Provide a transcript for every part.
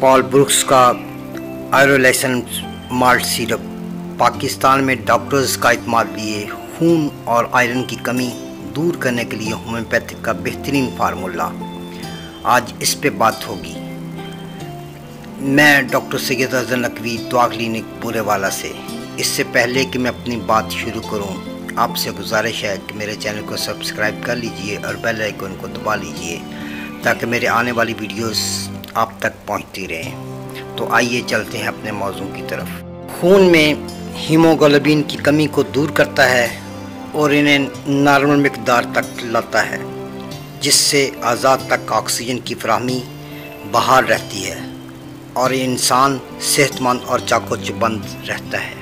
Paul brooks का आयरोलाइसिन malt syrup Pakistan में doctors का इत्मीनान लिए खून और आयरन की कमी दूर करने के लिए होम्योपैथिक का बेहतरीन फार्मूला। आज इस पे बात होगी। मैं डॉक्टर सैयद अजहर नकवी दुआ क्लिनिक पूरेवाला से। इससे पहले कि मैं अपनी बात शुरू करूं, आपसे गुजारिश है कि मेरे चैनल को सब्सक्राइब कर लीजिए और बेल आइकन को दबा लीजिए ताकि मेरे आने वाली वीडियोस आप तक पहुंचती रहें। तो आइए चलते हैं अपने मौजू की तरफ। खून में हीमोग्लोबिन की कमी को दूर करता है और इन्हें नॉर्मल मिकदार तक लाता है, जिससे आज़ाद तक ऑक्सीजन की फराहमी बहाल रहती है और इंसान सेहतमंद और चाको-चौबंद रहता है।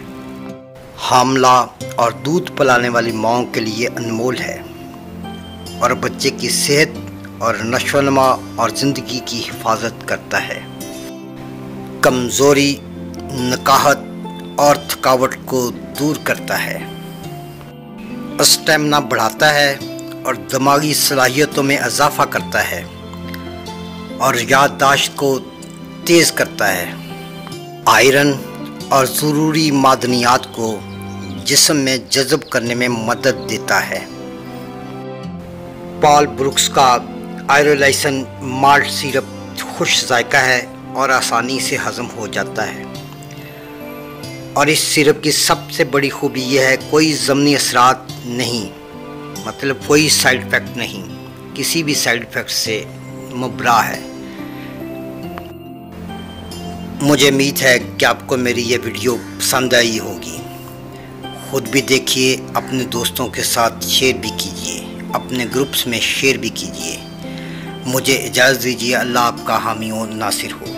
हामला और दूध पिलाने वाली माओं के लिए अनमोल है और बच्चे की सेहत और नशोनुमा और ज़िंदगी की हिफाजत करता है। कमज़ोरी, नकाहत और थकावट को दूर करता है, स्टेमिना बढ़ाता है और दिमागी सलाहियतों में इजाफा करता है और याददाश्त को तेज़ करता है। आयरन और ज़रूरी मादनियात को जिस्म में जज़ब करने में मदद देता है। पॉल ब्रुक्स का आयरोलाइसिन माल्ट सिरप खुश जायका है और आसानी से हज़म हो जाता है। और इस सिरप की सबसे बड़ी खूबी यह है, कोई ज़मनी असरात नहीं, मतलब कोई साइड इफ़ेक्ट नहीं, किसी भी साइड इफ़ेक्ट से मुबरा है। मुझे उम्मीद है कि आपको मेरी ये वीडियो पसंद आई होगी। ख़ुद भी देखिए, अपने दोस्तों के साथ शेयर भी कीजिए, अपने ग्रुप्स में शेयर भी कीजिए। मुझे इजाज़त दीजिए। अल्लाह आपका हामी और नासिर हो।